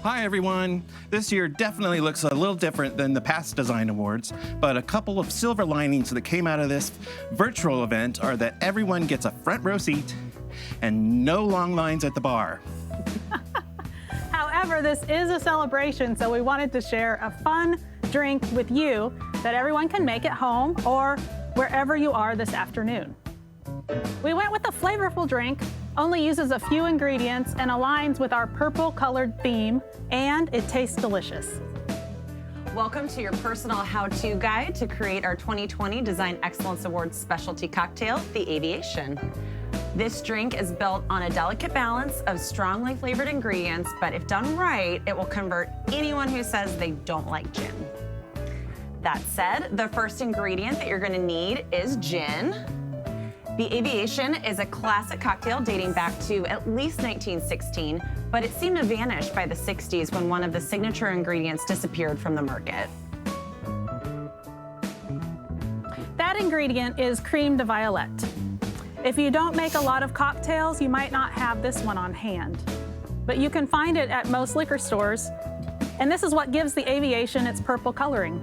Hi everyone! This year definitely looks a little different than the past design awards, but a couple of silver linings that came out of this virtual event are that everyone gets a front row seat and no long lines at the bar. However, this is a celebration, so we wanted to share a fun drink with you that everyone can make at home or wherever you are this afternoon. We went with a flavorful drink, only uses a few ingredients and aligns with our purple-colored theme, and it tastes delicious. Welcome to your personal how-to guide to create our 2020 Design Excellence Awards specialty cocktail, the Aviation. This drink is built on a delicate balance of strongly flavored ingredients, but if done right, it will convert anyone who says they don't like gin. That said, the first ingredient that you're going to need is gin. The Aviation is a classic cocktail dating back to at least 1916, but it seemed to vanish by the 60s when one of the signature ingredients disappeared from the market. That ingredient is crème de violette. If you don't make a lot of cocktails, you might not have this one on hand, but you can find it at most liquor stores, and this is what gives the Aviation its purple coloring.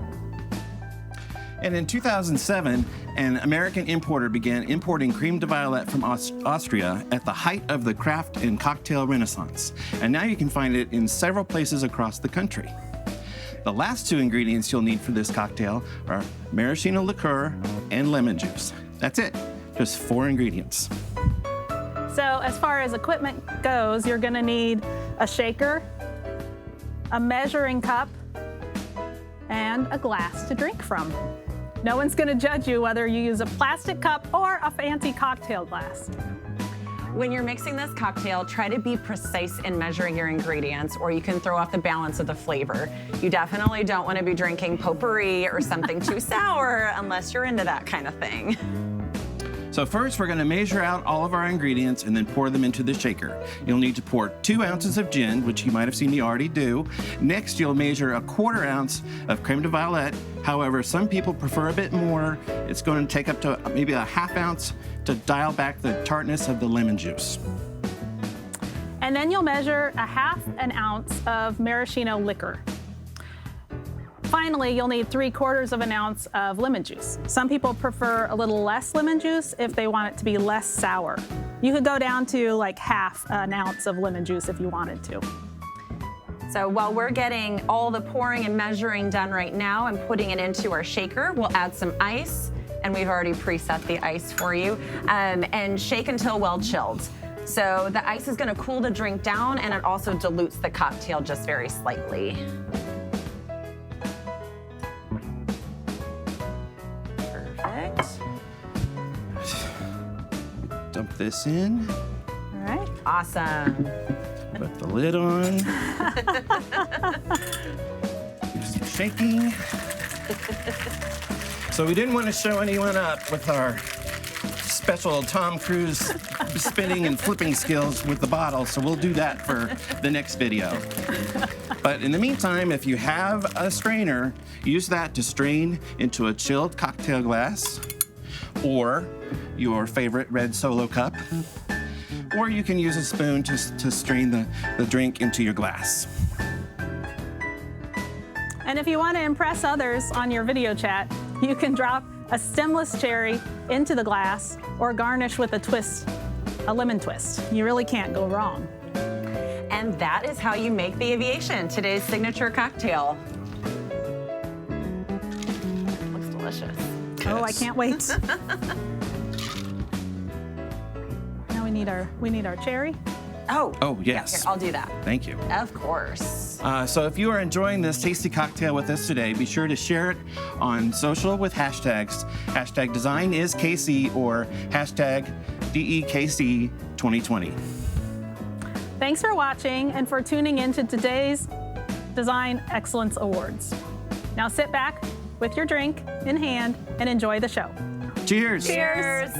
And in 2007, an American importer began importing crème de violette from Austria at the height of the craft and cocktail renaissance. And now you can find it in several places across the country. The last two ingredients you'll need for this cocktail are maraschino liqueur and lemon juice. That's it, just 4 ingredients. So as far as equipment goes, you're gonna need a shaker, a measuring cup, and a glass to drink from. No one's gonna judge you whether you use a plastic cup or a fancy cocktail glass. When you're mixing this cocktail, try to be precise in measuring your ingredients, or you can throw off the balance of the flavor. You definitely don't want to be drinking potpourri or something too sour unless you're into that kind of thing. So first, we're going to measure out all of our ingredients and then pour them into the shaker. You'll need to pour 2 ounces of gin, which you might have seen me already do. Next, you'll measure a 1/4 ounce of crème de violette. However, some people prefer a bit more. It's going to take up to maybe a 1/2 ounce to dial back the tartness of the lemon juice. And then you'll measure a 1/2 ounce of maraschino liquor. Finally, you'll need 3/4 ounce of lemon juice. Some people prefer a little less lemon juice if they want it to be less sour. You could go down to like 1/2 ounce of lemon juice if you wanted to. So while we're getting all the pouring and measuring done right now and putting it into our shaker, we'll add some ice, and we've already preset the ice for you, and shake until well chilled. So the ice is gonna cool the drink down, and it also dilutes the cocktail just very slightly. Dump this in. All right. Awesome. Put the lid on. Do some shaking. So we didn't want to show anyone up with our special Tom Cruise spinning and flipping skills with the bottle, so we'll do that for the next video. But in the meantime, if you have a strainer, use that to strain into a chilled cocktail glass, or your favorite red Solo cup, or you can use a spoon to strain the drink into your glass. And if you want to impress others on your video chat, you can drop a stemless cherry into the glass or garnish with a lemon twist. You really can't go wrong. And that is how you make the Aviation, today's signature cocktail. Looks delicious. Yes. Oh, I can't wait. Now we need our cherry. Oh, yes. Yeah, here, I'll do that. Thank you. Of course. So if you are enjoying this tasty cocktail with us today, be sure to share it on social with hashtags. Hashtag Design is KC or hashtag DEKC 2020. Thanks for watching and for tuning in to today's Design Excellence Awards. Now sit back with your drink in hand and enjoy the show. Cheers. Cheers.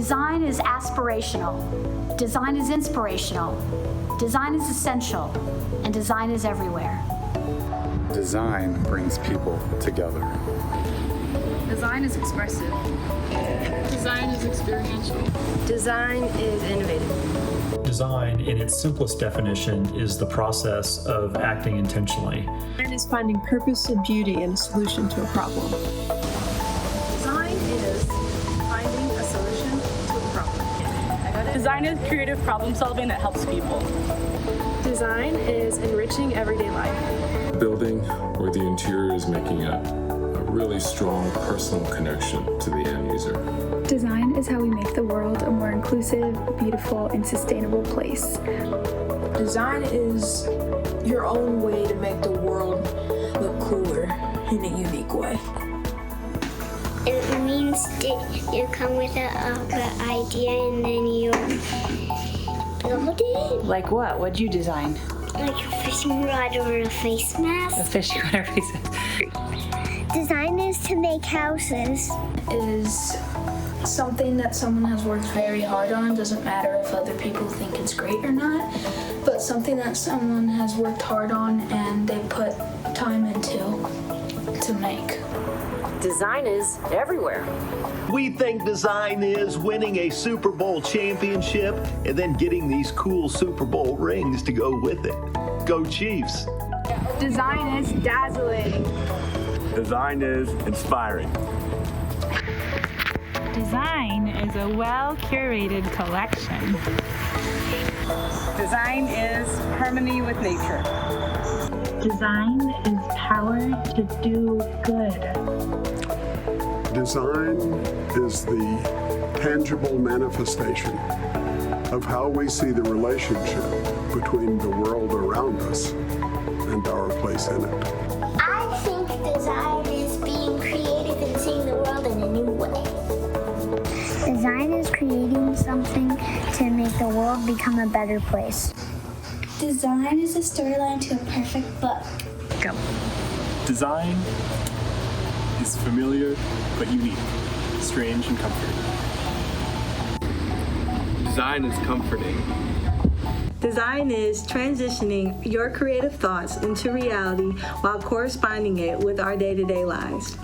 Design is aspirational. Design is inspirational. Design is essential. And design is everywhere. Design brings people together. Design is expressive. Design is experiential. Design is innovative. Design, in its simplest definition, is the process of acting intentionally. Design is finding purpose and beauty in a solution to a problem. Design is finding a solution to a problem. Design is creative problem solving that helps people. Design is enriching everyday life. Building where the interior is making a really strong personal connection to the end user. Design is how we make the world a more inclusive, beautiful, and sustainable place. Design is your own way to make the world look cooler in a unique way. It means that you come with an idea and then you build it. Like what? What'd you design? Like a fishing rod or a face mask. A fishing rod or a face mask. Design is to make houses. Is something that someone has worked very hard on. Doesn't matter if other people think it's great or not, but something that someone has worked hard on and they put time into to make. Design is everywhere. We think design is winning a Super Bowl championship and then getting these cool Super Bowl rings to go with it. Go Chiefs! Design is dazzling. Design is inspiring. Design is a well-curated collection. Design is harmony with nature. Design is power to do good. Design is the tangible manifestation of how we see the relationship between the world around us and our place in it. I think design is being creative and seeing the world in a new way. Design is creating something to make the world become a better place. Design is a storyline to a perfect book. Go. Design is familiar but unique, strange and comforting. Design is comforting. Design is transitioning your creative thoughts into reality while corresponding it with our day-to-day lives.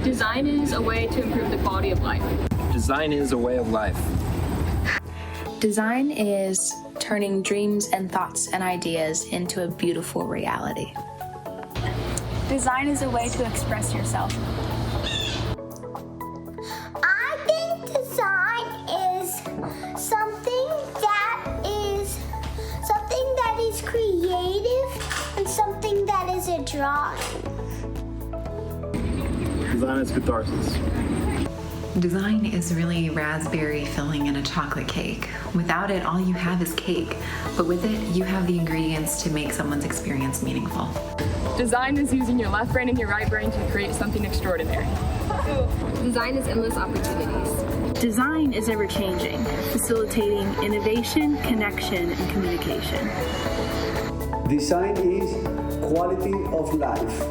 Design is a way to improve the quality of life. Design is a way of life. Design is turning dreams and thoughts and ideas into a beautiful reality. Design is a way to express yourself. I think design is something that is creative and something that is a drawing. Design is catharsis. Design is really raspberry filling in a chocolate cake. Without it, all you have is cake. But with it, you have the ingredients to make someone's experience meaningful. Design is using your left brain and your right brain to create something extraordinary. Design is endless opportunities. Design is ever-changing, facilitating innovation, connection, and communication. Design is quality of life.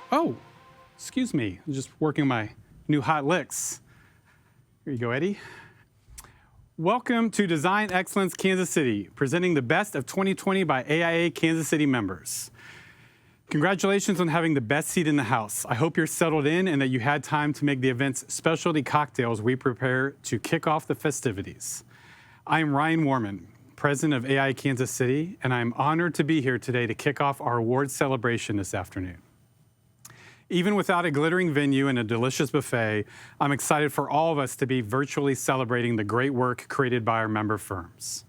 Oh, excuse me. I'm just working on my new hot licks. Here you go, Eddie. Welcome to Design Excellence Kansas City, presenting the best of 2020 by AIA Kansas City members. Congratulations on having the best seat in the house. I hope you're settled in and that you had time to make the event's specialty cocktails we prepare to kick off the festivities. I am Ryan Warman, president of AIA Kansas City, and I'm honored to be here today to kick off our awards celebration this afternoon. Even without a glittering venue and a delicious buffet, I'm excited for all of us to be virtually celebrating the great work created by our member firms.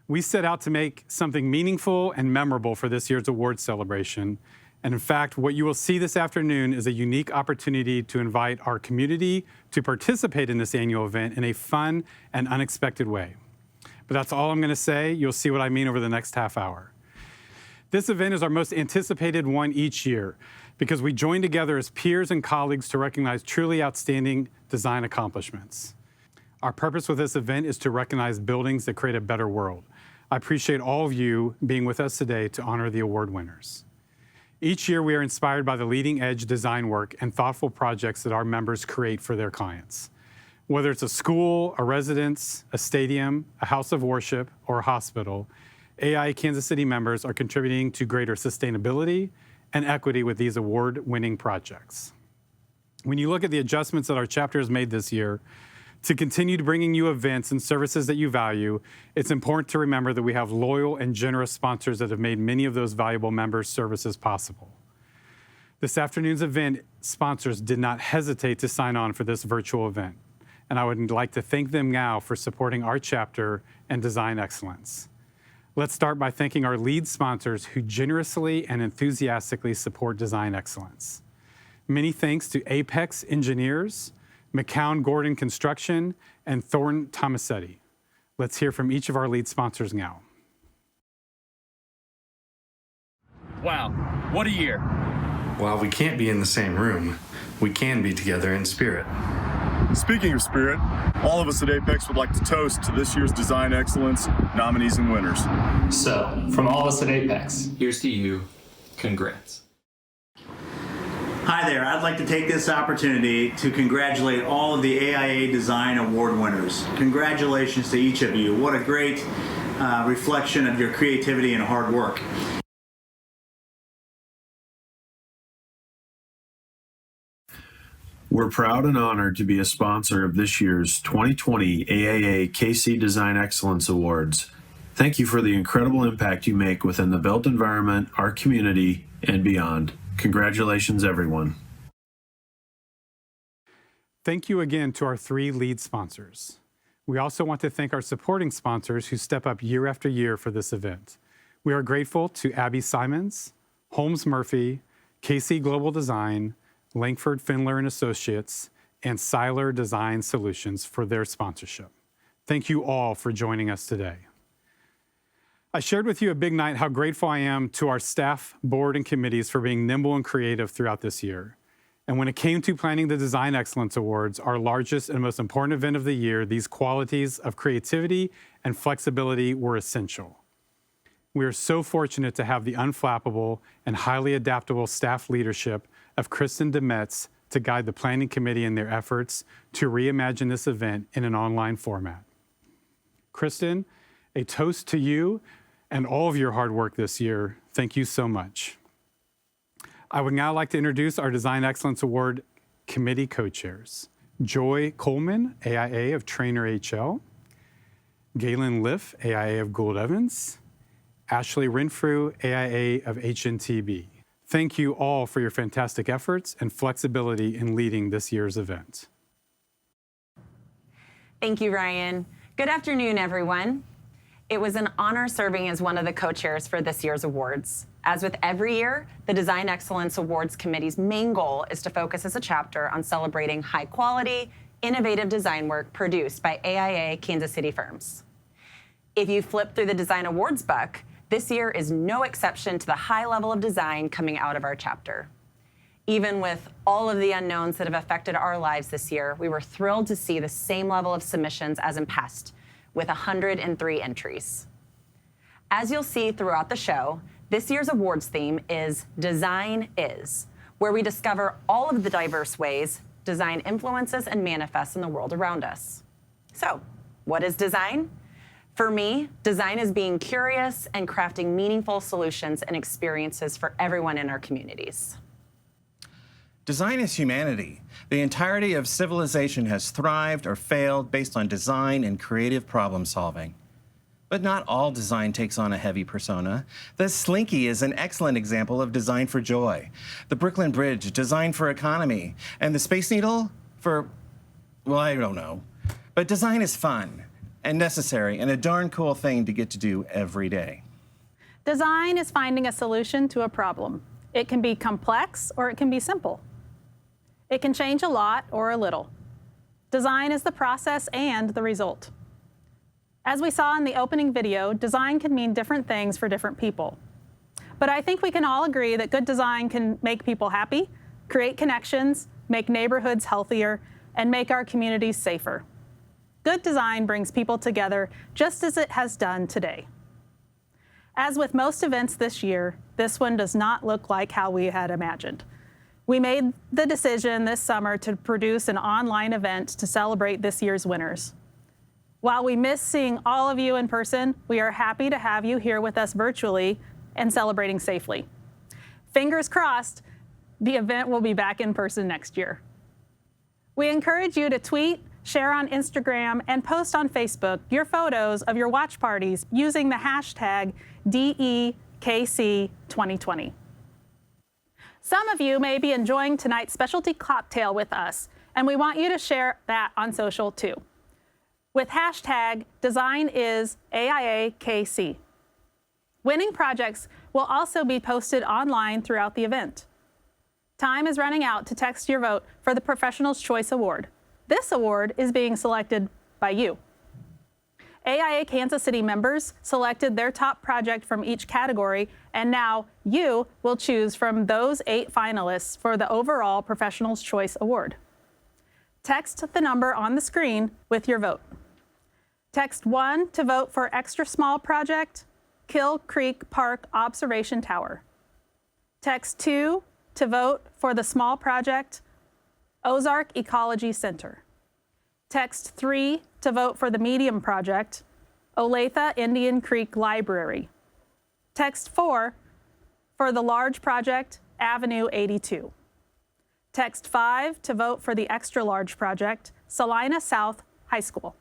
We set out to make something meaningful and memorable for this year's awards celebration, And in fact, what you will see this afternoon is a unique opportunity to invite our community to participate in this annual event in a fun and unexpected way. But that's all I'm going to say. You'll see what I mean over the next half hour. This event is our most anticipated one each year because we join together as peers and colleagues to recognize truly outstanding design accomplishments. Our purpose with this event is to recognize buildings that create a better world. I appreciate all of you being with us today to honor the award winners. Each year, we are inspired by the leading-edge design work and thoughtful projects that our members create for their clients. Whether it's a school, a residence, a stadium, a house of worship, or a hospital, AIA Kansas City members are contributing to greater sustainability and equity with these award-winning projects. When you look at the adjustments that our chapter has made this year, to continue to bringing you events and services that you value, it's important to remember that we have loyal and generous sponsors that have made many of those valuable members' services possible. This afternoon's event sponsors did not hesitate to sign on for this virtual event, and I would like to thank them now for supporting our chapter and design excellence. Let's start by thanking our lead sponsors who generously and enthusiastically support design excellence. Many thanks to Apex Engineers, McCown Gordon Construction, and Thornton Tomasetti. Let's hear from each of our lead sponsors now. Wow, what a year. While we can't be in the same room, we can be together in spirit. Speaking of spirit, all of us at Apex would like to toast to this year's Design Excellence nominees and winners. So, from all of us at Apex, here's to you. Congrats. Hi there, I'd like to take this opportunity to congratulate all of the AIA Design Award winners. Congratulations to each of you. What a great reflection of your creativity and hard work. We're proud and honored to be a sponsor of this year's 2020 AIA KC Design Excellence Awards. Thank you for the incredible impact you make within the built environment, our community, and beyond. Congratulations, everyone. Thank you again to our three lead sponsors. We also want to thank our supporting sponsors who step up year after year for this event. We are grateful to Abby Simons, Holmes Murphy, KC Global Design, Langford Findler and Associates, and Seiler Design Solutions for their sponsorship. Thank you all for joining us today. I shared with you at Big Night how grateful I am to our staff, board, and committees for being nimble and creative throughout this year. And when it came to planning the Design Excellence Awards, our largest and most important event of the year, these qualities of creativity and flexibility were essential. We are so fortunate to have the unflappable and highly adaptable staff leadership of Kristen Demetz to guide the planning committee in their efforts to reimagine this event in an online format. Kristen, a toast to you and all of your hard work this year. Thank you so much. I would now like to introduce our Design Excellence Award Committee co-chairs. Joy Coleman, AIA of Trainer HL, Galen Liff, AIA of Gould Evans, Ashley Renfrew, AIA of HNTB. Thank you all for your fantastic efforts and flexibility in leading this year's event. Thank you, Ryan. Good afternoon, everyone. It was an honor serving as one of the co-chairs for this year's awards. As with every year, the Design Excellence Awards Committee's main goal is to focus as a chapter on celebrating high-quality, innovative design work produced by AIA Kansas City firms. If you flip through the Design Awards book, this year is no exception to the high level of design coming out of our chapter. Even with all of the unknowns that have affected our lives this year, we were thrilled to see the same level of submissions as in past, with 103 entries. As you'll see throughout the show, this year's awards theme is Design Is, where we discover all of the diverse ways design influences and manifests in the world around us. So, what is design? For me, design is being curious and crafting meaningful solutions and experiences for everyone in our communities. Design is humanity. The entirety of civilization has thrived or failed based on design and creative problem solving. But not all design takes on a heavy persona. The Slinky is an excellent example of design for joy. The Brooklyn Bridge, design for economy. And the Space Needle for, well, I don't know. But design is fun and necessary and a darn cool thing to get to do every day. Design is finding a solution to a problem. It can be complex or it can be simple. It can change a lot or a little. Design is the process and the result. As we saw in the opening video, design can mean different things for different people. But I think we can all agree that good design can make people happy, create connections, make neighborhoods healthier, and make our communities safer. Good design brings people together just as it has done today. As with most events this year, this one does not look like how we had imagined. We made the decision this summer to produce an online event to celebrate this year's winners. While we miss seeing all of you in person, we are happy to have you here with us virtually and celebrating safely. Fingers crossed, the event will be back in person next year. We encourage you to tweet, share on Instagram, and post on Facebook your photos of your watch parties using the hashtag DEKC2020. Some of you may be enjoying tonight's specialty cocktail with us, and we want you to share that on social too, with hashtag DesignIsAIAKC. Winning projects will also be posted online throughout the event. Time is running out to text your vote for the Professional's Choice Award. This award is being selected by you. AIA Kansas City members selected their top project from each category, and now you will choose from those 8 finalists for the overall Professional's Choice Award. Text the number on the screen with your vote. Text 1 to vote for Extra Small Project, Kill Creek Park Observation Tower. Text 2 to vote for the small project, Ozark Ecology Center. Text 3 to vote for the medium project, Olathe Indian Creek Library. Text 4 for the large project, Avenue 82. Text 5 to vote for the extra large project, Salina South High School.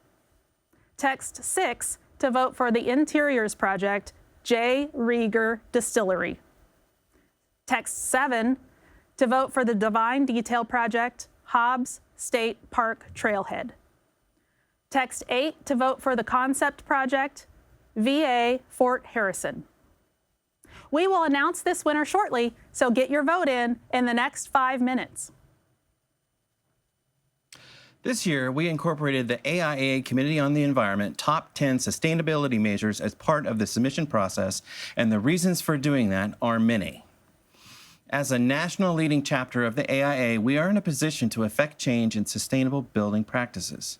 Text 6 to vote for the interiors project, J. Rieger Distillery. Text 7 to vote for the Divine Detail project, Hobbs State Park Trailhead. Text 8 to vote for the concept project, VA Fort Harrison. We will announce this winner shortly, so get your vote in the next 5 minutes. This year, we incorporated the AIA Committee on the Environment Top 10 Sustainability Measures as part of the submission process, and the reasons for doing that are many. As a national leading chapter of the AIA, we are in a position to affect change in sustainable building practices.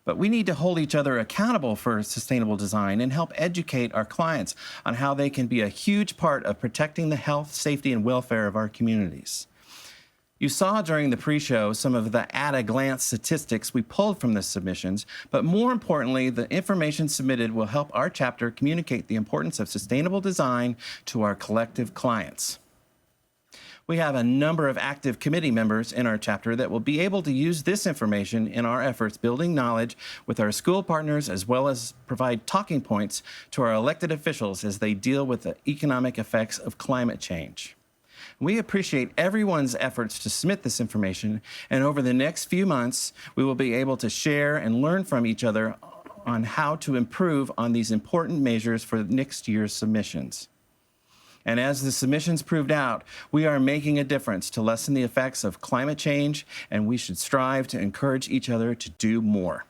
But we need to hold each other accountable for sustainable design and help educate our clients on how they can be a huge part of protecting the health, safety, and welfare of our communities. You saw during the pre-show some of the at-a-glance statistics we pulled from the submissions, but more importantly, the information submitted will help our chapter communicate the importance of sustainable design to our collective clients. We have a number of active committee members in our chapter that will be able to use this information in our efforts building knowledge with our school partners, as well as provide talking points to our elected officials as they deal with the economic effects of climate change. We appreciate everyone's efforts to submit this information, and over the next few months, we will be able to share and learn from each other on how to improve on these important measures for next year's submissions. And as the submissions proved out, we are making a difference to lessen the effects of climate change, and we should strive to encourage each other to do more.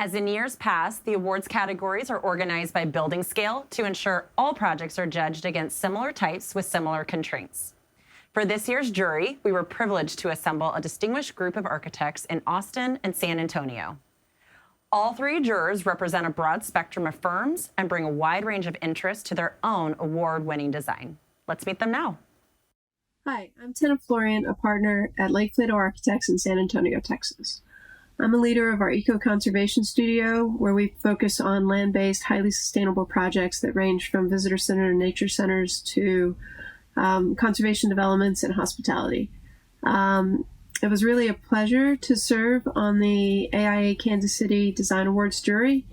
As in years past, the awards categories are organized by building scale to ensure all projects are judged against similar types with similar constraints. For this year's jury, we were privileged to assemble a distinguished group of architects in Austin and San Antonio. All 3 jurors represent a broad spectrum of firms and bring a wide range of interests to their own award-winning design. Let's meet them now. Hi, I'm Tina Florian, a partner at Lake Plato Architects in San Antonio, Texas. I'm a leader of our eco-conservation studio, where we focus on land-based, highly sustainable projects that range from visitor center and nature centers to conservation developments and hospitality. It was really a pleasure to serve on the AIA Kansas City Design Awards jury.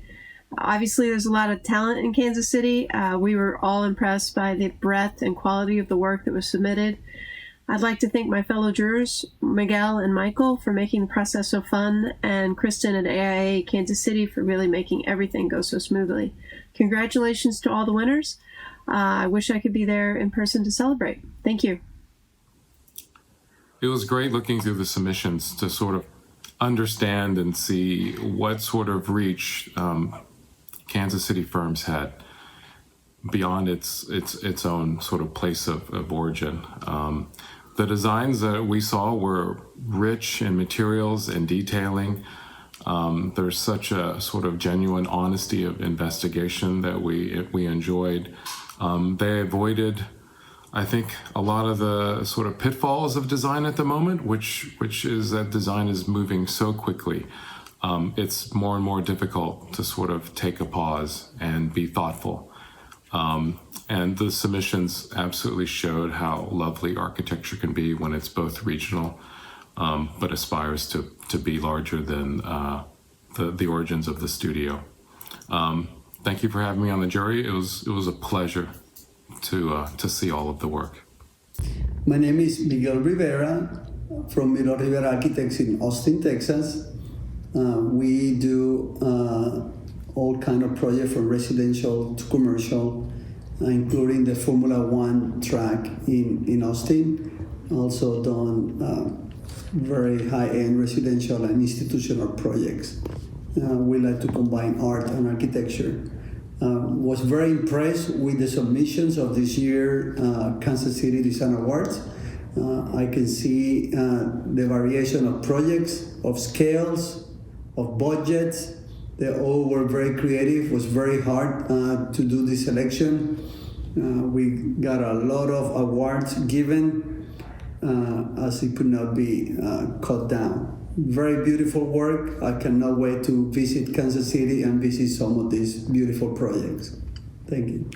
Obviously, there's a lot of talent in Kansas City. We were all impressed by the breadth and quality of the work that was submitted. I'd like to thank my fellow jurors, Miguel and Michael, for making the process so fun, and Kristen at AIA Kansas City for really making everything go so smoothly. Congratulations to all the winners. I wish I could be there in person to celebrate. Thank you. It was great looking through the submissions to sort of understand and see what sort of reach Kansas City firms had beyond its own sort of place of origin. The designs that we saw were rich in materials and detailing. There's such a sort of genuine honesty of investigation that we enjoyed. They avoided, I think, a lot of the sort of pitfalls of design at the moment, which is that design is moving so quickly. It's more and more difficult to sort of take a pause and be thoughtful. And the submissions absolutely showed how lovely architecture can be when it's both regional, but aspires to be larger than the origins of the studio. Thank you for having me on the jury. It was a pleasure to see all of the work. My name is Miguel Rivera from Miguel Rivera Architects in Austin, Texas. We do all kind of projects from residential to commercial, including the Formula One track in Austin. Also done very high-end residential and institutional projects. We like to combine art and architecture. Was very impressed with the submissions of this year Kansas City Design Awards. I can see the variation of projects, of scales, of budgets. They all were very creative. It was very hard to do this selection. We got a lot of awards given as it could not be cut down. Very beautiful work. I cannot wait to visit Kansas City and visit some of these beautiful projects. Thank you.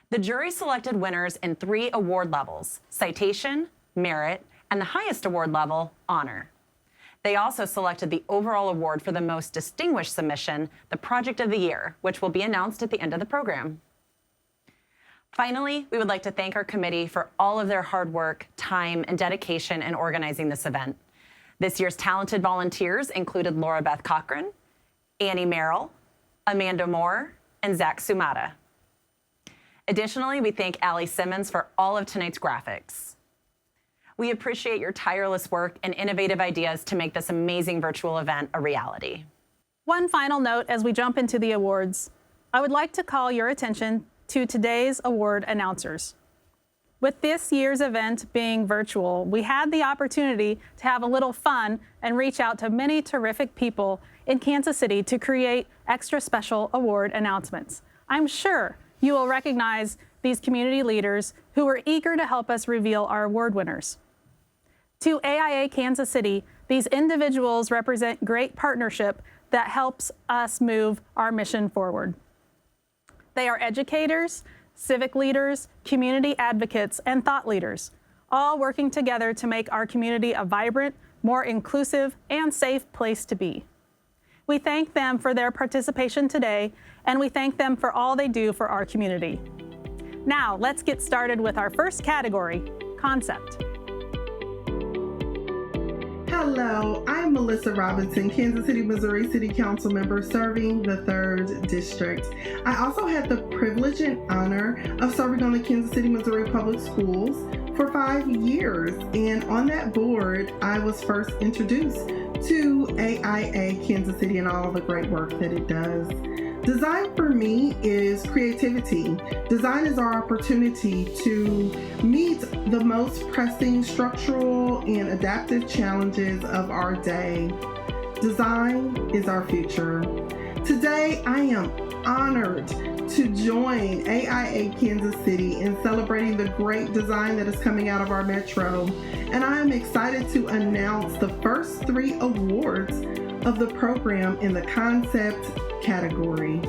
The jury selected winners in 3 award levels: citation, merit, and the highest award level, honor. They also selected the overall award for the most distinguished submission, the Project of the Year, which will be announced at the end of the program. Finally, we would like to thank our committee for all of their hard work, time, and dedication in organizing this event. This year's talented volunteers included Laura Beth Cochran, Annie Merrill, Amanda Moore, and Zach Sumata. Additionally, we thank Allie Simmons for all of tonight's graphics. We appreciate your tireless work and innovative ideas to make this amazing virtual event a reality. One final note as we jump into the awards. I would like to call your attention to today's award announcers. With this year's event being virtual, we had the opportunity to have a little fun and reach out to many terrific people in Kansas City to create extra special award announcements. I'm sure you will recognize these community leaders who were eager to help us reveal our award winners. To AIA Kansas City, these individuals represent great partnership that helps us move our mission forward. They are educators, civic leaders, community advocates, and thought leaders, all working together to make our community a vibrant, more inclusive, and safe place to be. We thank them for their participation today, and we thank them for all they do for our community. Now, let's get started with our first category, concept. Hello, I'm Melissa Robinson, Kansas City, Missouri City Council member serving the 3rd District. I also had the privilege and honor of serving on the Kansas City, Missouri Public Schools for 5 years. And on that board, I was first introduced to AIA Kansas City and all the great work that it does. Design for me is creativity. Design is our opportunity to meet the most pressing structural and adaptive challenges of our day. Design is our future. Today, I am honored to join AIA Kansas City in celebrating the great design that is coming out of our metro. And I am excited to announce the first 3 awards of the program in the concept category.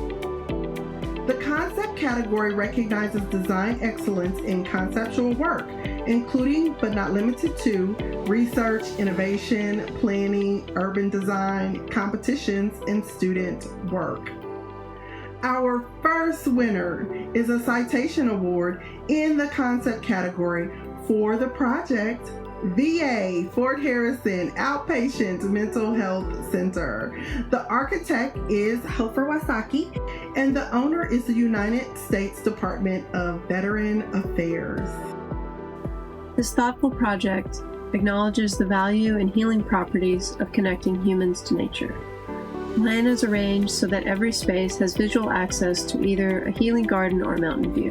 The concept category recognizes design excellence in conceptual work, including but not limited to research, innovation, planning, urban design, competitions, and student work. Our first winner is a citation award in the concept category for the project VA Fort Harrison Outpatient Mental Health Center. The architect is Hofer Wasaki, and the owner is the United States Department of Veteran Affairs. This thoughtful project acknowledges the value and healing properties of connecting humans to nature. The plan is arranged so that every space has visual access to either a healing garden or mountain view.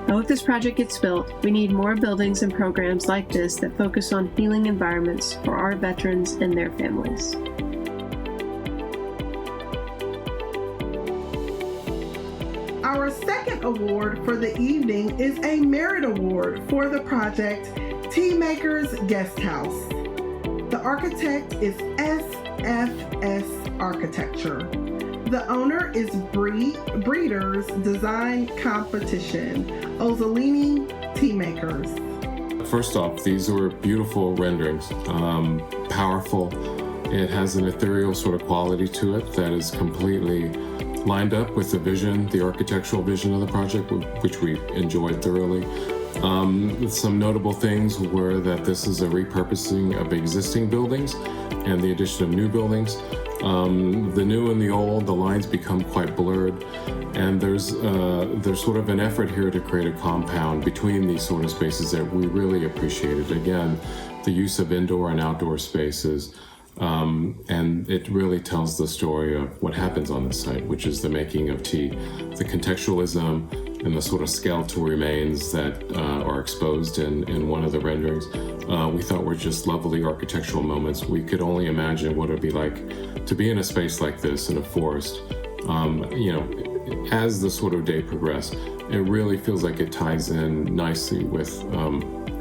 I hope this project gets built. We need more buildings and programs like this that focus on healing environments for our veterans and their families. Our second award for the evening is a Merit Award for the project Tea Makers Guest House. The architect is SFS Architecture. The owner is Breeders Design Competition, Ozzolini Tea Makers. First off, these were beautiful renderings, powerful. It has an ethereal sort of quality to it that is completely lined up with the vision, the architectural vision of the project, which we enjoyed thoroughly. Some notable things were that this is a repurposing of existing buildings and the addition of new buildings. The new and the old, the lines become quite blurred, and there's sort of an effort here to create a compound between these sort of spaces that we really appreciated. Again, the use of indoor and outdoor spaces, and it really tells the story of what happens on the site, which is the making of tea, the contextualism and the sort of skeletal remains that are exposed in one of the renderings. We thought were just lovely architectural moments. We could only imagine what it would be like to be in a space like this in a forest. As the sort of day progressed, it really feels like it ties in nicely with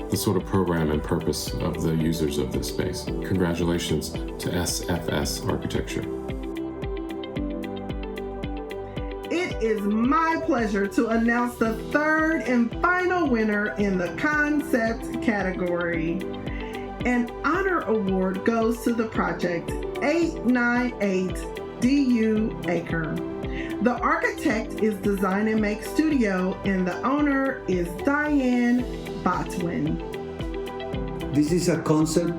the sort of program and purpose of the users of this space. Congratulations to SFS Architecture. It is my pleasure to announce the third and final winner in the concept category. An honor award goes to the project 898 DU Acre. The architect is Design and Make Studio, and the owner is Diane Botwin. This is a concept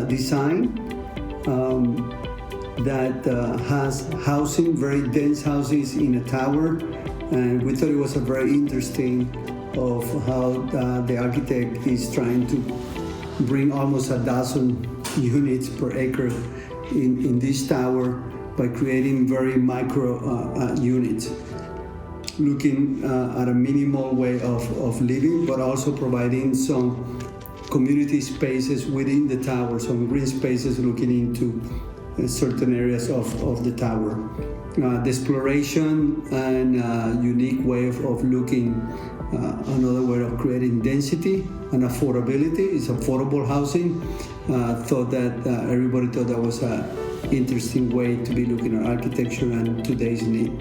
design that has housing, very dense houses in a tower, and we thought it was a very interesting of how the architect is trying to bring almost 12 units per acre in this tower by creating very micro units, looking at a minimal way of living, but also providing some community spaces within the tower, some green spaces looking into certain areas of the tower. The exploration and unique way of looking, another way of creating density and affordability is affordable housing. Thought that everybody thought that was an interesting way to be looking at architecture and today's need.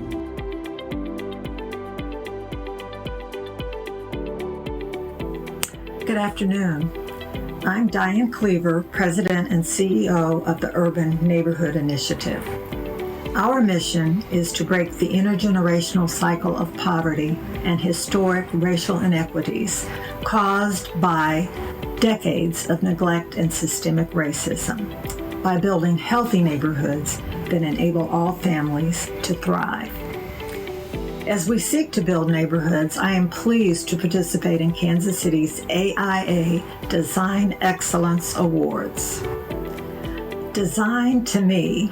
Good afternoon. I'm Diane Cleaver, President and CEO of the Urban Neighborhood Initiative. Our mission is to break the intergenerational cycle of poverty and historic racial inequities caused by decades of neglect and systemic racism by building healthy neighborhoods that enable all families to thrive. As we seek to build neighborhoods, I am pleased to participate in Kansas City's AIA Design Excellence Awards. Design, to me,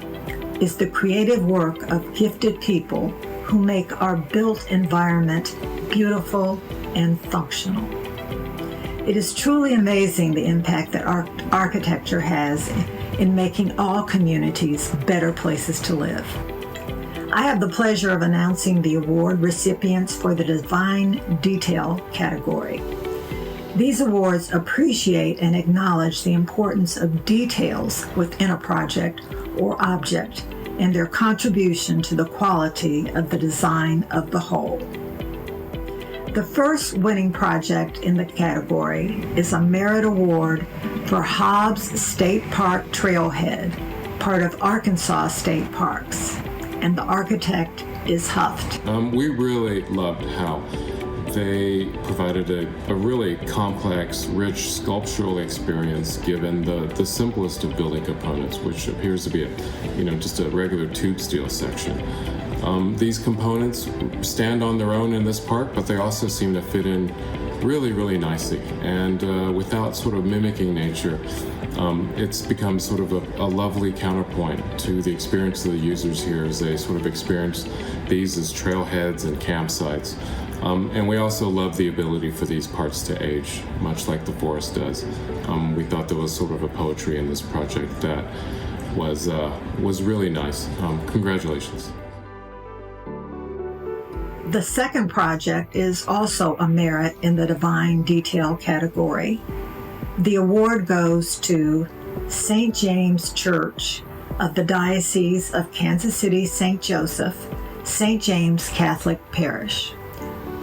is the creative work of gifted people who make our built environment beautiful and functional. It is truly amazing the impact that architecture has in making all communities better places to live. I have the pleasure of announcing the award recipients for the Design Detail category. These awards appreciate and acknowledge the importance of details within a project or object and their contribution to the quality of the design of the whole. The first winning project in the category is a Merit Award for Hobbs State Park Trailhead, part of Arkansas State Parks, and the architect is Huft. We really loved how they provided a really complex, rich sculptural experience given the simplest of building components, which appears to be just a regular tube steel section. These components stand on their own in this park, but they also seem to fit in really, really nicely. And without sort of mimicking nature, it's become sort of a lovely counterpoint to the experience of the users here as they sort of experience these as trailheads and campsites. And we also love the ability for these parts to age, much like the forest does. We thought there was sort of a poetry in this project that was really nice. Congratulations. The second project is also a merit in the Divine Detail category. The award goes to St. James Church of the Diocese of Kansas City St. Joseph, St. James Catholic Parish.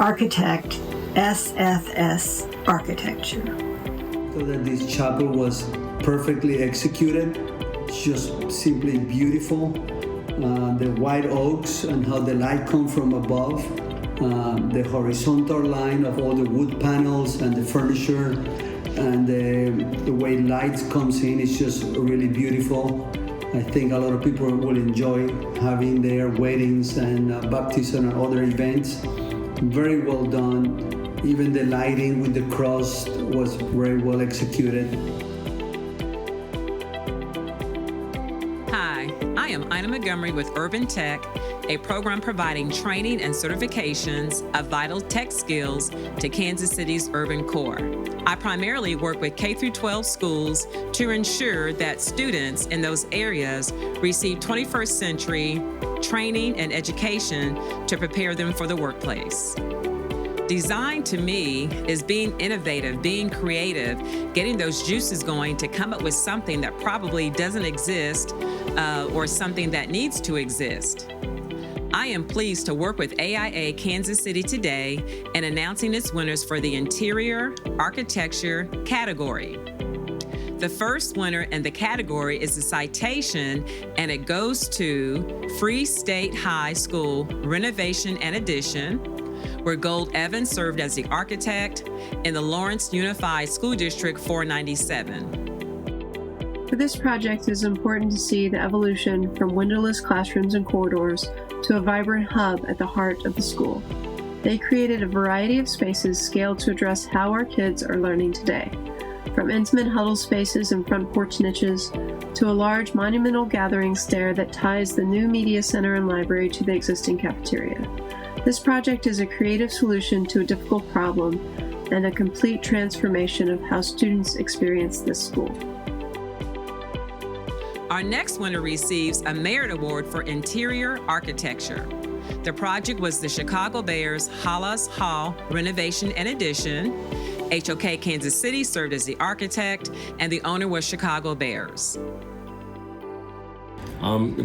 Architect, SFS Architecture. So that this chapel was perfectly executed, just simply beautiful. The white oaks and how the light comes from above, the horizontal line of all the wood panels and the furniture, and the way light comes in is just really beautiful. I think a lot of people will enjoy having their weddings and baptism and other events. Very well done. Even the lighting with the cross was very well executed. Hi, I am Ina Montgomery with Urban Tech, a program providing training and certifications of vital tech skills to Kansas City's urban core. I primarily work with K-12 schools to ensure that students in those areas receive 21st century training and education to prepare them for the workplace. Design to me is being innovative, being creative, getting those juices going to come up with something that probably doesn't exist or something that needs to exist. I am pleased to work with AIA Kansas City today in announcing its winners for the Interior Architecture category. The first in the category is a citation, and it goes to Free State High School Renovation and Addition, where Gold Evans served as the architect in the Lawrence Unified School District 497. For this project, it is important to see the evolution from windowless classrooms and corridors to a vibrant hub at the heart of the school. They created a variety of spaces scaled to address how our kids are learning today, from intimate huddle spaces and front porch niches to a large monumental gathering stair that ties the new media center and library to the existing cafeteria. This project is a creative solution to a difficult problem and a complete transformation of how students experience this school. Our next winner receives a Merit Award for Interior Architecture. The project was the Chicago Bears Hollis Hall Renovation and Addition. HOK Kansas City served as the architect, and the owner was Chicago Bears.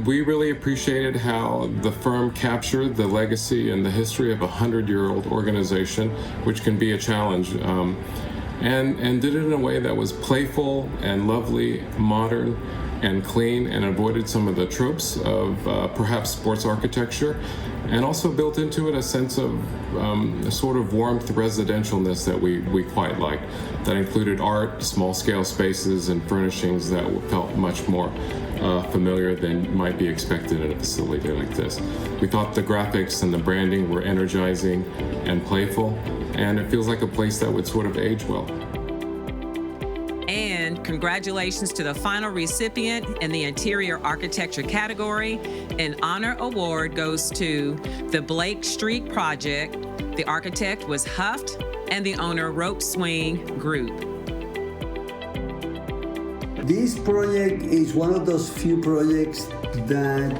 We really appreciated how the firm captured the legacy and the history of a 100-year-old organization, which can be a challenge, and did it in a way that was playful and lovely, modern, and clean, and avoided some of the tropes of perhaps sports architecture, and also built into it a sense of a sort of warmth, residentialness that we quite liked. That included art, small-scale spaces, and furnishings that felt much more familiar than might be expected in a facility like this. We thought the graphics and the branding were energizing and playful, and it feels like a place that would sort of age well. And congratulations to the final recipient in the Interior Architecture category. An honor award goes to the Blake Street Project. The architect was Huft, and the owner Rope Swing Group. This project is one of those few projects that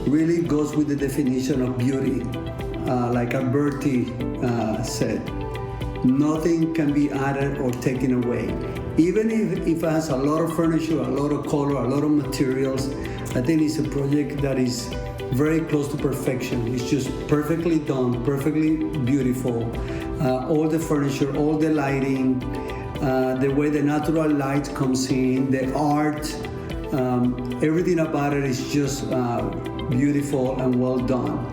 really goes with the definition of beauty. Like Alberti said, nothing can be added or taken away. Even if it has a lot of furniture, a lot of color, a lot of materials, I think it's a project that is very close to perfection. It's just perfectly done, perfectly beautiful. All the furniture, all the lighting, the way the natural light comes in, the art, everything about it is just beautiful and well done.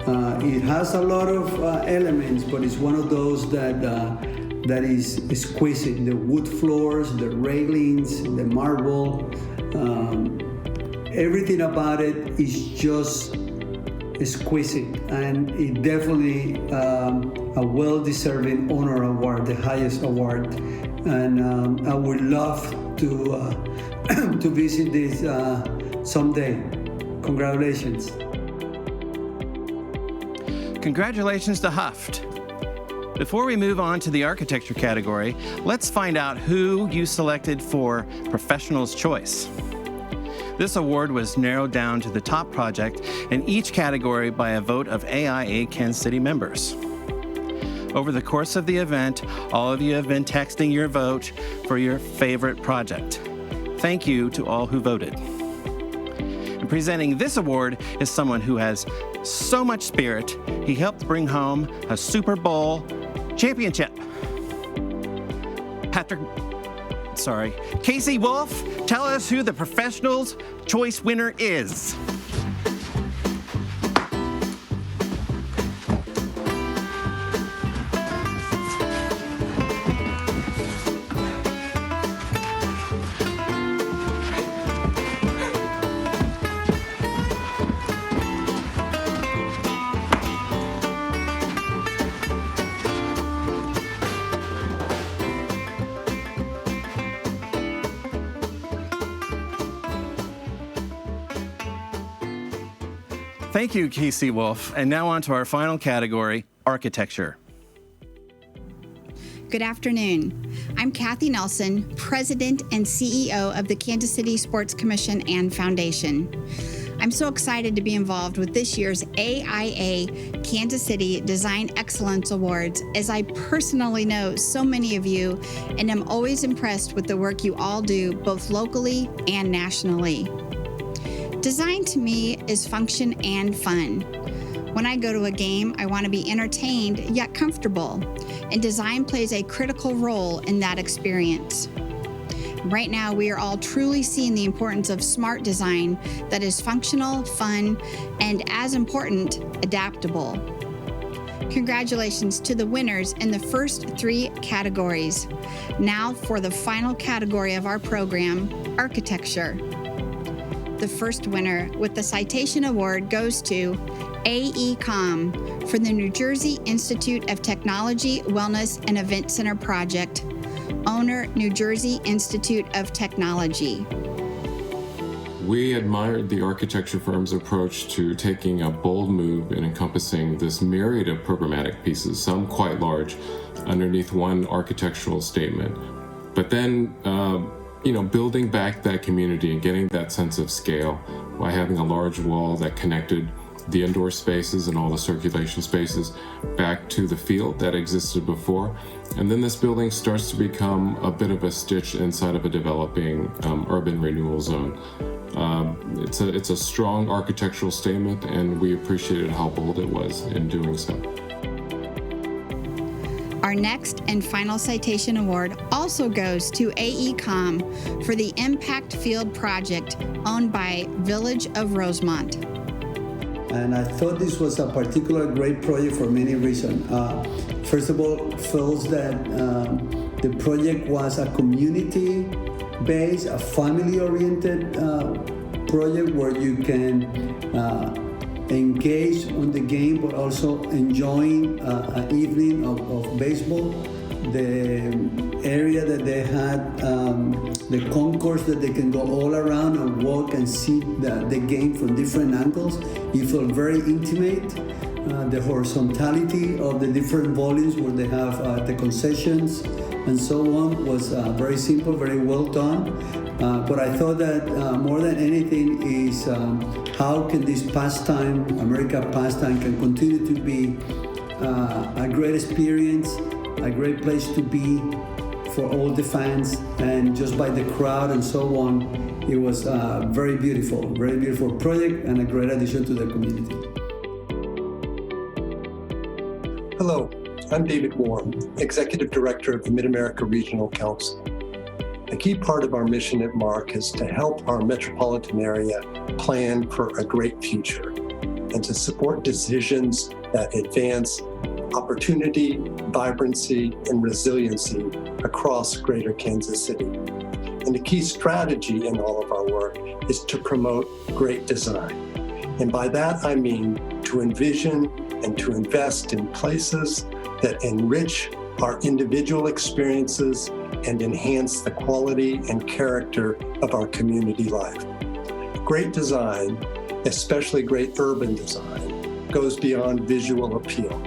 It has a lot of elements, but it's one of those that is exquisite. The wood floors, the railings, the marble, everything about it is just exquisite, and it definitely a well-deserving honor award, the highest award. And I would love to to visit this someday. Congratulations. Congratulations to Huft. Before we move on to the architecture category, let's find out who you selected for Professional's Choice. This award was narrowed down to the top project in each category by a vote of AIA Kansas City members. Over the course of the event, all of you have been texting your vote for your favorite project. Thank you to all who voted. And presenting this award is someone who has so much spirit, he helped bring home a Super Bowl championship. Casey Wolf, tell us who the Professional's Choice winner is. Thank you, Casey Wolf. And now on to our final category, architecture. Good afternoon. I'm Kathy Nelson, President and CEO of the Kansas City Sports Commission and Foundation. I'm so excited to be involved with this year's AIA Kansas City Design Excellence Awards, as I personally know so many of you and am always impressed with the work you all do, both locally and nationally. Design to me is function and fun. When I go to a game, I want to be entertained yet comfortable, and design plays a critical role in that experience. Right now, we are all truly seeing the importance of smart design that is functional, fun, and as important, adaptable. Congratulations to the winners in the first 3 categories. Now for the final category of our program, architecture. The first winner with the citation award goes to AECOM for the New Jersey Institute of Technology, Wellness, and Event Center project. Owner, New Jersey Institute of Technology. We admired the architecture firm's approach to taking a bold move in encompassing this myriad of programmatic pieces, some quite large, underneath one architectural statement. But then, building back that community and getting that sense of scale by having a large wall that connected the indoor spaces and all the circulation spaces back to the field that existed before. And then this building starts to become a bit of a stitch inside of a developing urban renewal zone. It's a strong architectural statement, and we appreciated how bold it was in doing so. Our next and final citation award also goes to AECOM for the Impact Field project owned by Village of Rosemont. And I thought this was a particularly great project for many reasons. First of all, feels that the project was a community-based, a family-oriented project where you can engage on the game, but also enjoying an evening of baseball. The area that they had, the concourse that they can go all around and walk and see the game from different angles. You feel very intimate. The horizontality of the different volumes where they have the concessions and so on was very simple, very well done. But I thought that more than anything is how can this pastime, America pastime, can continue to be a great experience, a great place to be for all the fans, and just by the crowd and so on. It was a very beautiful project and a great addition to the community. Hello, I'm David Moore, Executive Director of the Mid-America Regional Council. A key part of our mission at MARC is to help our metropolitan area plan for a great future. and to support decisions that advance opportunity, vibrancy, and resiliency across Greater Kansas City. And the key strategy in all of our work is to promote great design. And by that, I mean to envision and to invest in places that enrich our individual experiences and enhance the quality and character of our community life. Great design, especially great urban design, goes beyond visual appeal.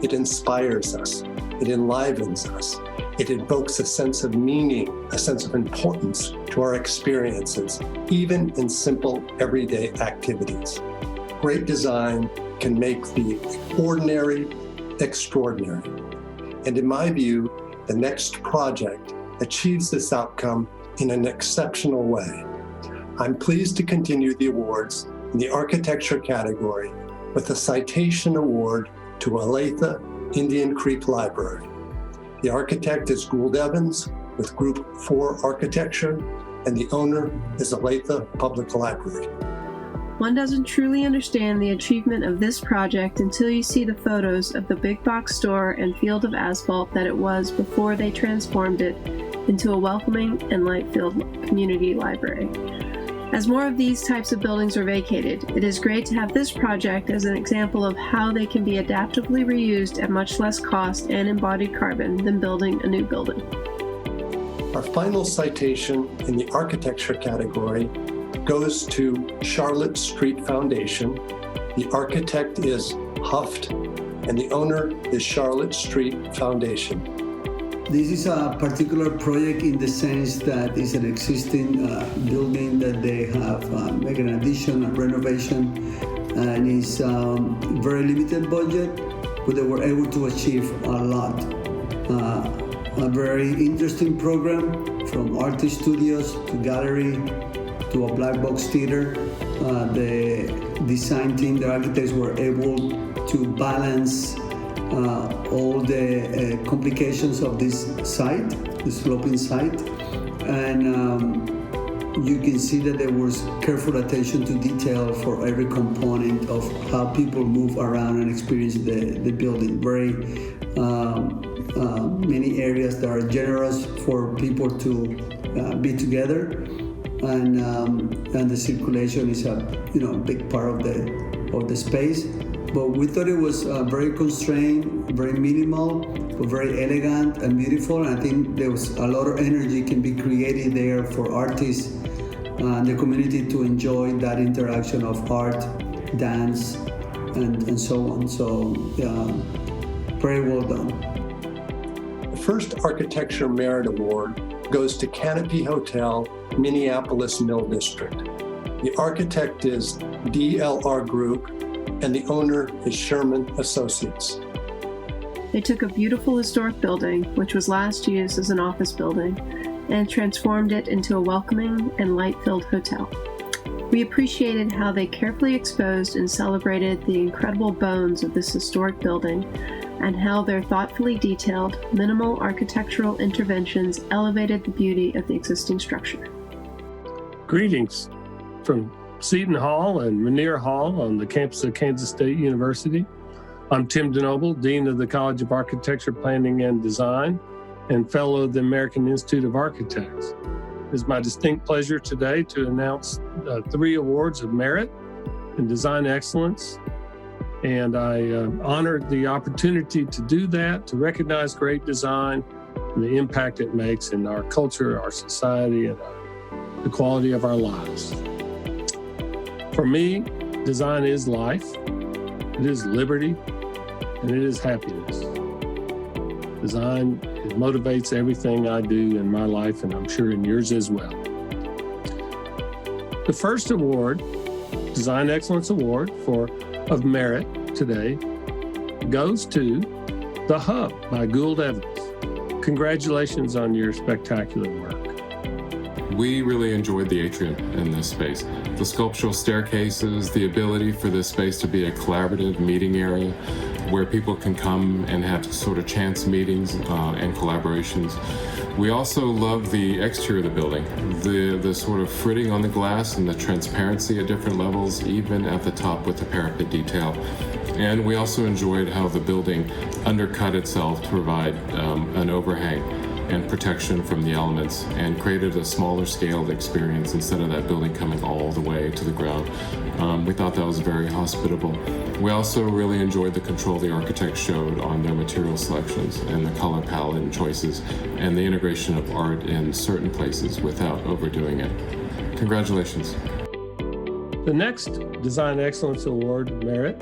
It inspires us, it enlivens us, it evokes a sense of meaning, a sense of importance to our experiences, even in simple everyday activities. Great design can make the ordinary extraordinary. And in my view, the next project achieves this outcome in an exceptional way. I'm pleased to continue the awards in the architecture category with a citation award to Olathe Indian Creek Library. The architect is Gould Evans with Group 4 Architecture, and the owner is Olathe Public Library. One doesn't truly understand the achievement of this project until you see the photos of the big box store and field of asphalt that it was before they transformed it into a welcoming and light-filled community library. As more of these types of buildings are vacated, it is great to have this project as an example of how they can be adaptively reused at much less cost and embodied carbon than building a new building. Our final citation in the architecture category goes to Charlotte Street Foundation. The architect is Huft, and the owner is Charlotte Street Foundation. This is a particular project in the sense that it's an existing building that they have made an addition, a renovation, and it's very limited budget, but they were able to achieve a lot. A very interesting program from artist studios to gallery to a black box theater. The design team, the architects were able to balance all the complications of this site, the sloping site, and you can see that there was careful attention to detail for every component of how people move around and experience the building. Very many areas that are generous for people to be together, and the circulation is a big part of the space. But we thought it was very constrained, very minimal, but very elegant and beautiful. And I think there was a lot of energy can be created there for artists and the community to enjoy that interaction of art, dance, and so on. So, very well done. The first Architecture Merit Award goes to Canopy Hotel, Minneapolis Mill District. The architect is DLR Group, and the owner is Sherman Associates. They took a beautiful historic building, which was last used as an office building, and transformed it into a welcoming and light-filled hotel. We appreciated how they carefully exposed and celebrated the incredible bones of this historic building, and how their thoughtfully detailed, minimal architectural interventions elevated the beauty of the existing structure. Greetings from Seton Hall and Rainier Hall on the campus of Kansas State University. I'm Tim DeNoble, Dean of the College of Architecture, Planning, and Design, and Fellow of the American Institute of Architects. It is my distinct pleasure today to announce 3 awards of merit in design excellence, and I honored the opportunity to do that, to recognize great design and the impact it makes in our culture, our society, and the quality of our lives. For me, design is life, it is liberty, and it is happiness. Design, it motivates everything I do in my life, and I'm sure in yours as well. The first award, Design Excellence Award of Merit today, goes to The Hub by Gould Evans. Congratulations on your spectacular work. We really enjoyed the atrium in this space. the sculptural staircases, the ability for this space to be a collaborative meeting area where people can come and have sort of chance meetings and collaborations. We also love the exterior of the building, the sort of fritting on the glass and the transparency at different levels, even at the top with the parapet detail. And we also enjoyed how the building undercut itself to provide an overhang and protection from the elements, and created a smaller scaled experience instead of that building coming all the way to the ground. We thought that was very hospitable. We also really enjoyed the control the architects showed on their material selections and the color palette and choices, and the integration of art in certain places without overdoing it. Congratulations. The next Design Excellence Award merit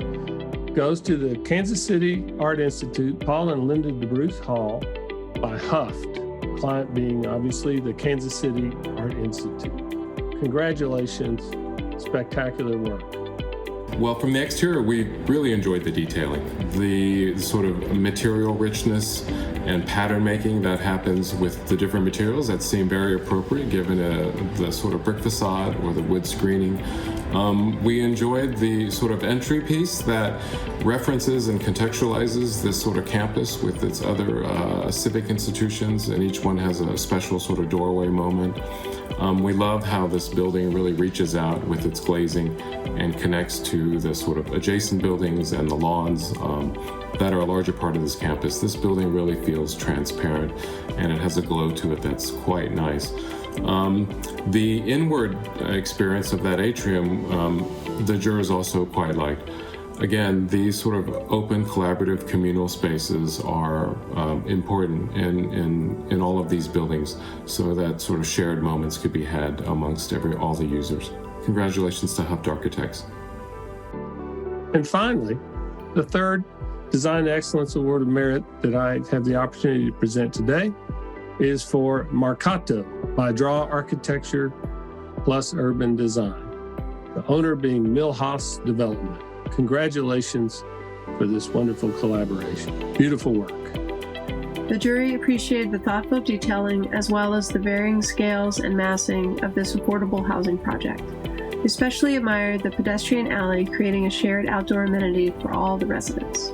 goes to the Kansas City Art Institute Paul and Linda DeBruce Hall by Huft, client being obviously the Kansas City Art Institute. Congratulations, spectacular work. Well, from the exterior, we really enjoyed the detailing, the sort of material richness and pattern making that happens with the different materials that seem very appropriate given the sort of brick facade or the wood screening. We enjoyed the sort of entry piece that references and contextualizes this sort of campus with its other civic institutions, and each one has a special sort of doorway moment. We love how this building really reaches out with its glazing and connects to the sort of adjacent buildings and the lawns that are a larger part of this campus. This building really feels transparent, and it has a glow to it that's quite nice. The inward experience of that atrium, the jurors also quite liked. Again, these sort of open, collaborative, communal spaces are important in all of these buildings, so that sort of shared moments could be had amongst all the users. Congratulations to Huft Architects. And finally, the third Design Excellence Award of Merit that I have the opportunity to present today is for Marcato by Draw Architecture plus Urban Design, the owner being Millhouse Development. Congratulations for this wonderful collaboration. Beautiful work. The jury appreciated the thoughtful detailing as well as the varying scales and massing of this affordable housing project. Especially admired the pedestrian alley, creating a shared outdoor amenity for all the residents.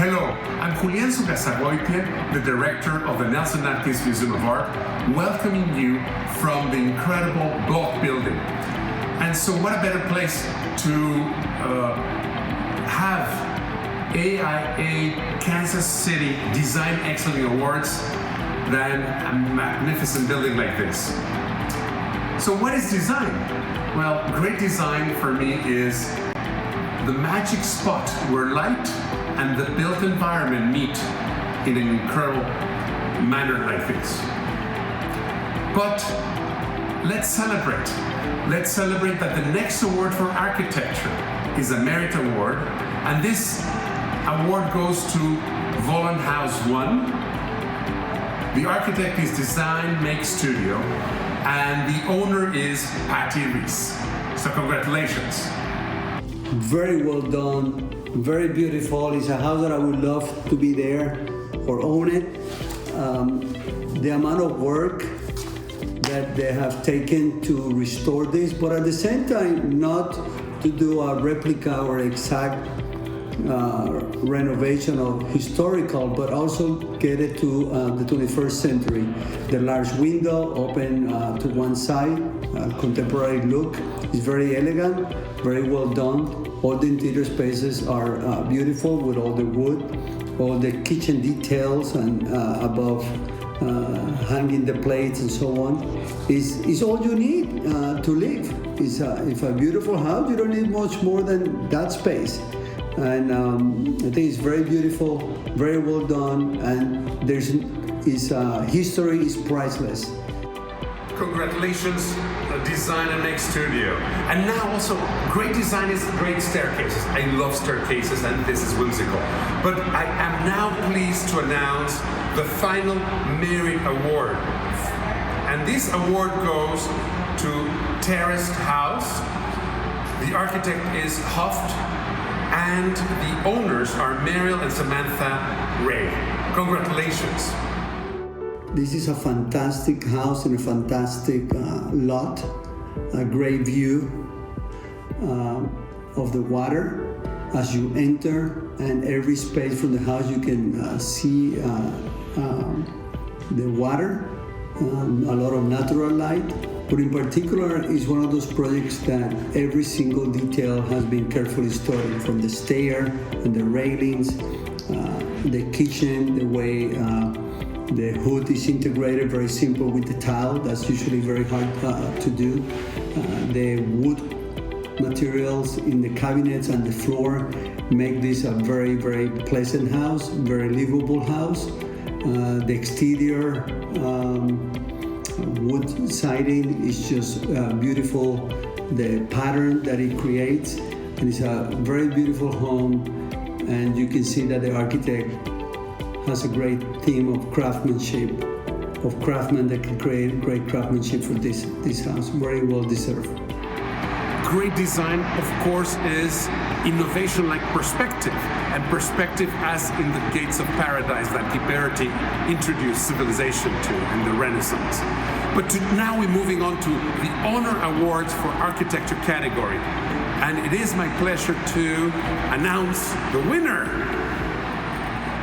Hello, I'm Julián Sugasagoitia, the director of the Nelson Atkins Museum of Art, welcoming you from the incredible block building. And so what a better place to have AIA Kansas City Design Excellence Awards than a magnificent building like this. So what is design? Well, great design for me is the magic spot where light and the built environment meet in an incredible manner like this. But let's celebrate. Let's celebrate that the next award for architecture is a Merit Award, and this award goes to Volland House 1. The architect is Design Make Studio, and the owner is Patty Reese. So congratulations. Very well done, very beautiful. It's a house that I would love to be there or own it. The amount of work that they have taken to restore this, but at the same time, not to do a replica or exact renovation of historical, but also get it to the 21st century. The large window open to one side, contemporary look. It's very elegant, very well done. All the interior spaces are beautiful with all the wood, all the kitchen details and above hanging the plates and so on. Is all you need to live. It's a beautiful house. You don't need much more than that space. And I think it's very beautiful, very well done, and history is priceless. Congratulations, Design and Make Studio. And now also, great design is great staircases. I love staircases, and this is whimsical. But I am now pleased to announce the final Merit Award. And this award goes to Terraced House. The architect is Huft, and the owners are Mariel and Samantha Ray. Congratulations. This is a fantastic house and a fantastic lot, a great view of the water as you enter, and every space from the house you can see the water, a lot of natural light. But in particular, it's one of those projects that every single detail has been carefully studied, from the stair and the railings, the kitchen, the way the hood is integrated, very simple with the tile. That's usually very hard to do. The wood materials in the cabinets and the floor make this a very, very pleasant house, very livable house. The exterior wood siding is just beautiful. The pattern that it creates, and it's a very beautiful home. And you can see that the architect has a great theme of craftsmanship, of craftsmen that can create great craftsmanship for this house. Very well deserved. Great design, of course, is innovation like perspective, and perspective as in the gates of paradise that Ghiberti introduced civilization to in the Renaissance. But now we're moving on to the Honor Awards for Architecture category. And it is my pleasure to announce the winner.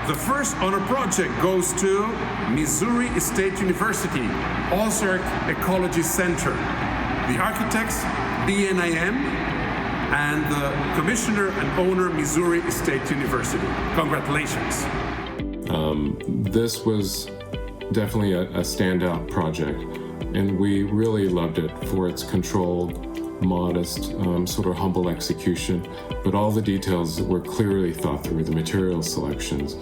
The first honor project goes to Missouri State University, Ozark Ecology Center. The architects, BNIM, and the commissioner and owner, Missouri State University. Congratulations. This was definitely a standout project, and we really loved it for its controlled, modest, sort of humble execution, but all the details were clearly thought through, the material selections.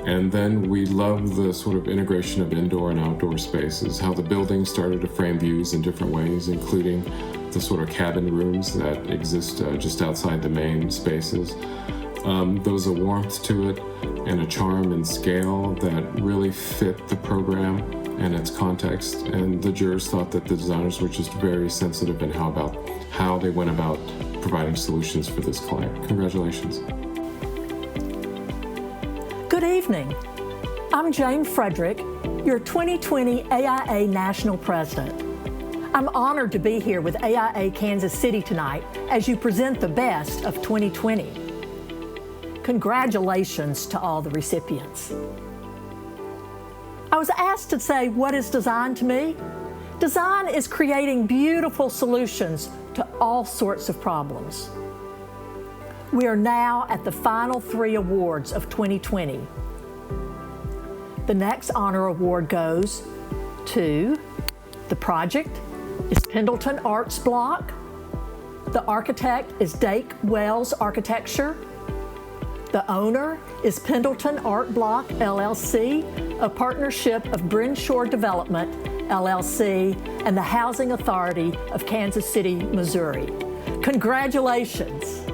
And then we loved the sort of integration of indoor and outdoor spaces, how the building started to frame views in different ways, including the sort of cabin rooms that exist just outside the main spaces. There was a warmth to it and a charm and scale that really fit the program and its context, and the jurors thought that the designers were just very sensitive in how they went about providing solutions for this client. Congratulations. Good evening. I'm Jane Frederick, your 2020 AIA National President. I'm honored to be here with AIA Kansas City tonight as you present the best of 2020. Congratulations to all the recipients. I was asked to say, what is design to me? Design is creating beautiful solutions to all sorts of problems. We are now at the final 3 awards of 2020. The next honor award goes to the project is Pendleton Arts Block. The architect is Dake Wells Architecture. The owner is Pendleton Art Block, LLC, a partnership of Brenshaw Development, LLC, and the Housing Authority of Kansas City, Missouri. Congratulations.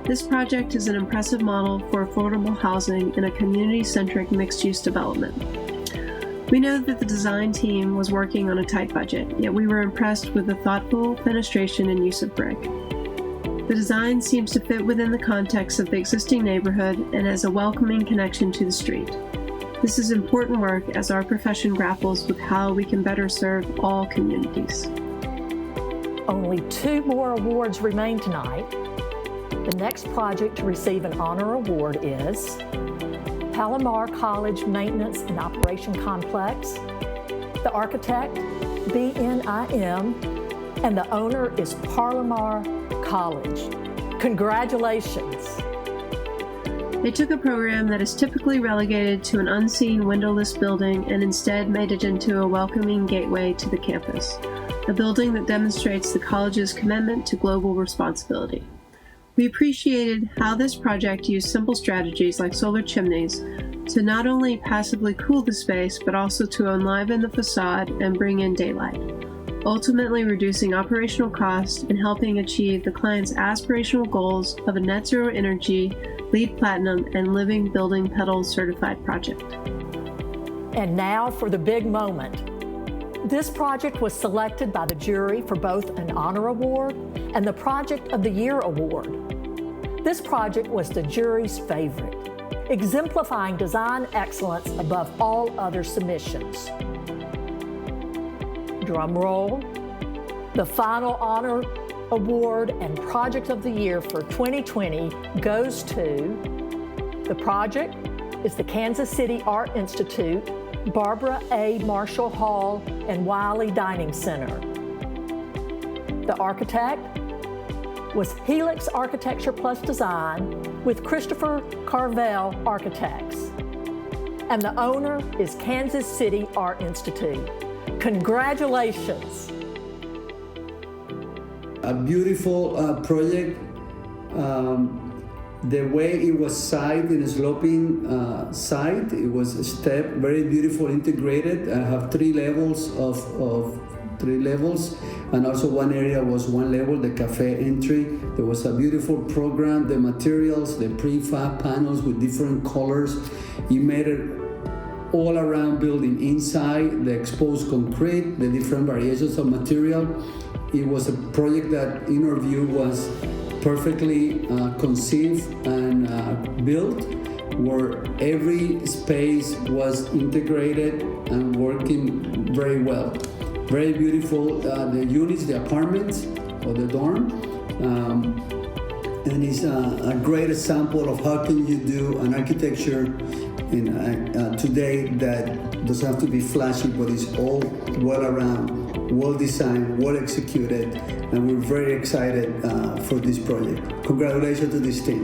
This project is an impressive model for affordable housing in a community-centric mixed-use development. We know that the design team was working on a tight budget, yet we were impressed with the thoughtful fenestration and use of brick. The design seems to fit within the context of the existing neighborhood and has a welcoming connection to the street. This is important work as our profession grapples with how we can better serve all communities. Only 2 more awards remain tonight. The next project to receive an honor award is Palomar College Maintenance and Operation Complex. The architect, BNIM, and the owner is Palomar College. Congratulations. They took a program that is typically relegated to an unseen windowless building and instead made it into a welcoming gateway to the campus, a building that demonstrates the college's commitment to global responsibility. We appreciated how this project used simple strategies like solar chimneys to not only passively cool the space, but also to enliven the facade and bring in daylight, ultimately reducing operational costs and helping achieve the client's aspirational goals of a net zero energy, LEED Platinum, and Living Building Petals certified project. And now for the big moment. This project was selected by the jury for both an honor award and the Project of the Year award. This project was the jury's favorite. exemplifying design excellence above all other submissions. Drum roll. The final honor award and project of the year for 2020 goes to, the project is the Kansas City Art Institute, Barbara A. Marshall Hall, and Wiley Dining Center. The architect was Helix Architecture Plus Design with Christopher Carvel Architects. And the owner is Kansas City Art Institute. Congratulations. A beautiful project. The way it was sided in a sloping side, it was a step, very beautiful, integrated. I have three levels and also one area was one level, the cafe entry. There was a beautiful program, the materials, the prefab panels with different colors. You made it all around building inside, the exposed concrete, the different variations of material. It was a project that, in our view, was perfectly conceived and built, where every space was integrated and working very well. Very beautiful, the units, the apartments, or the dorm. And it's a great example of how can you do an architecture today that doesn't have to be flashy, but it's all well around, well designed, well executed, and we're very excited for this project. Congratulations to this team.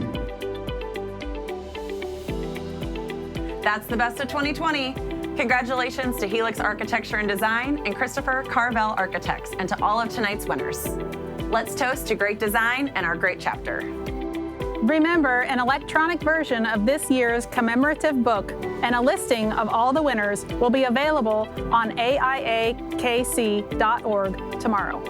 That's the best of 2020. Congratulations to Helix Architecture and Design and Christopher Carvel Architects, and to all of tonight's winners. Let's toast to great design and our great chapter. Remember, an electronic version of this year's commemorative book and a listing of all the winners will be available on AIAKC.org tomorrow.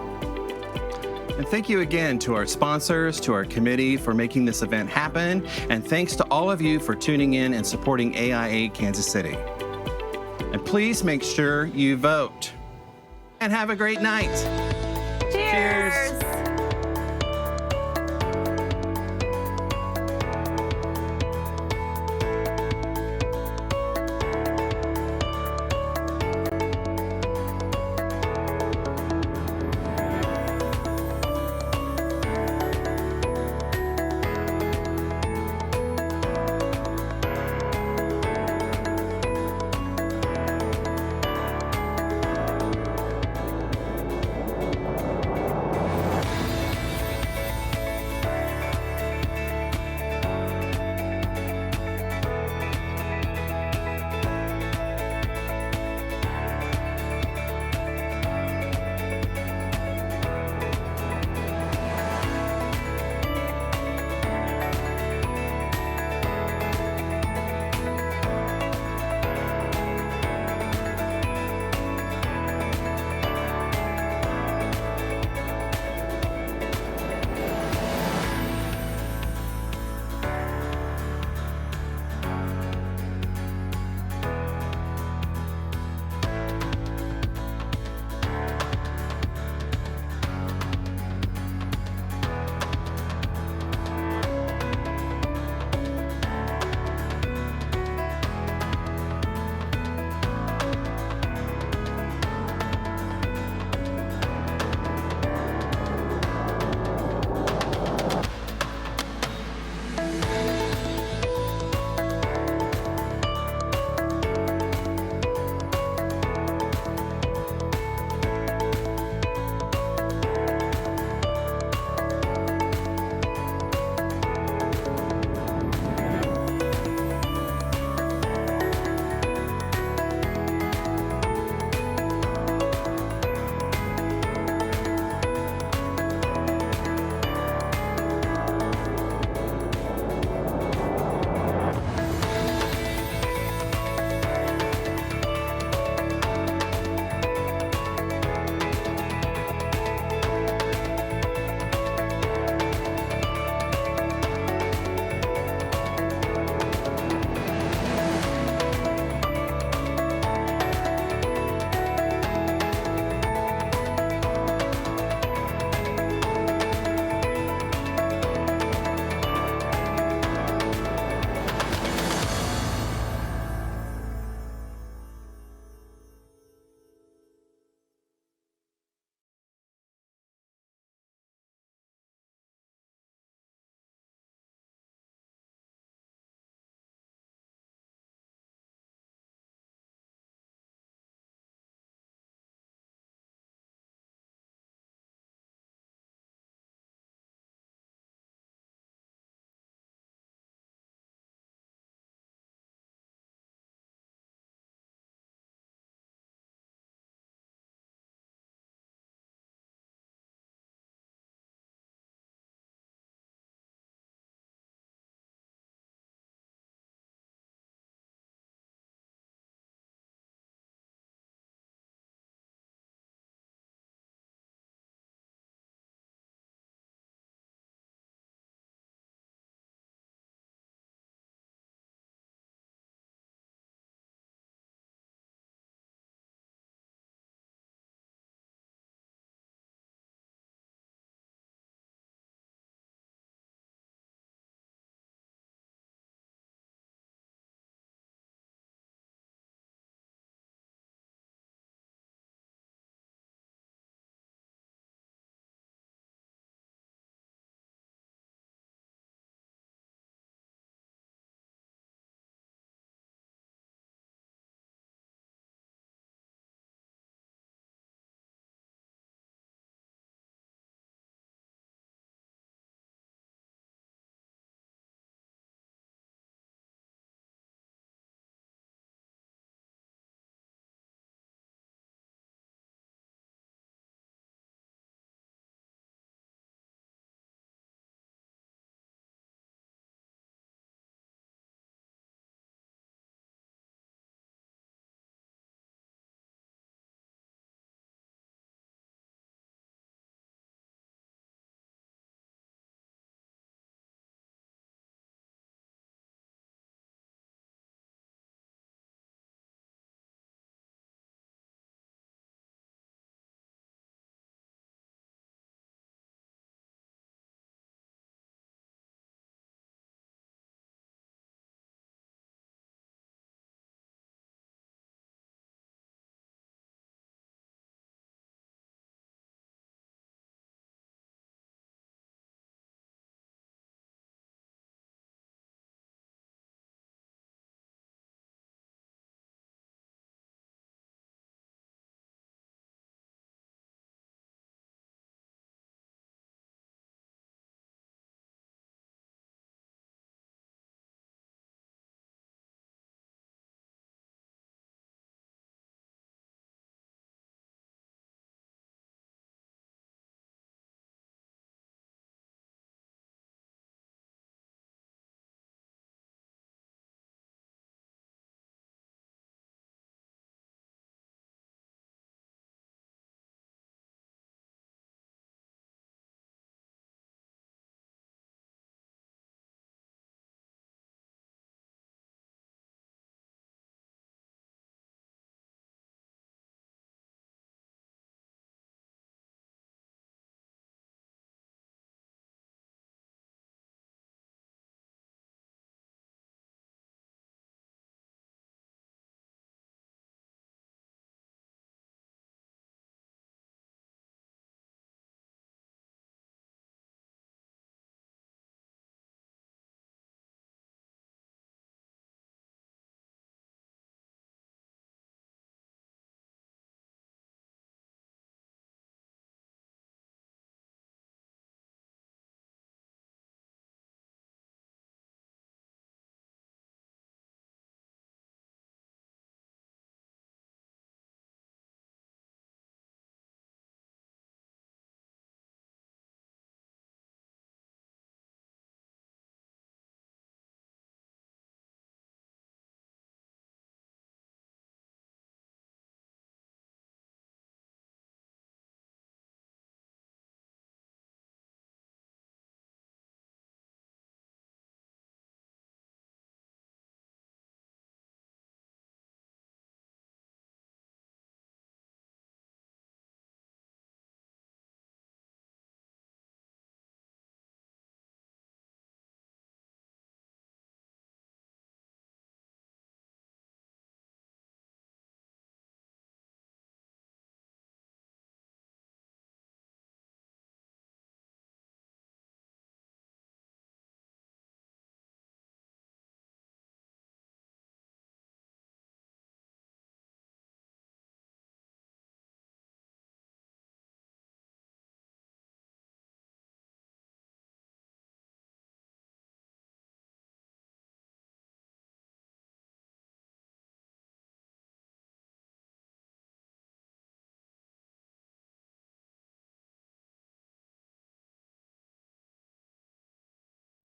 And thank you again to our sponsors, to our committee for making this event happen, and thanks to all of you for tuning in and supporting AIA Kansas City. And please make sure you vote. And have a great night.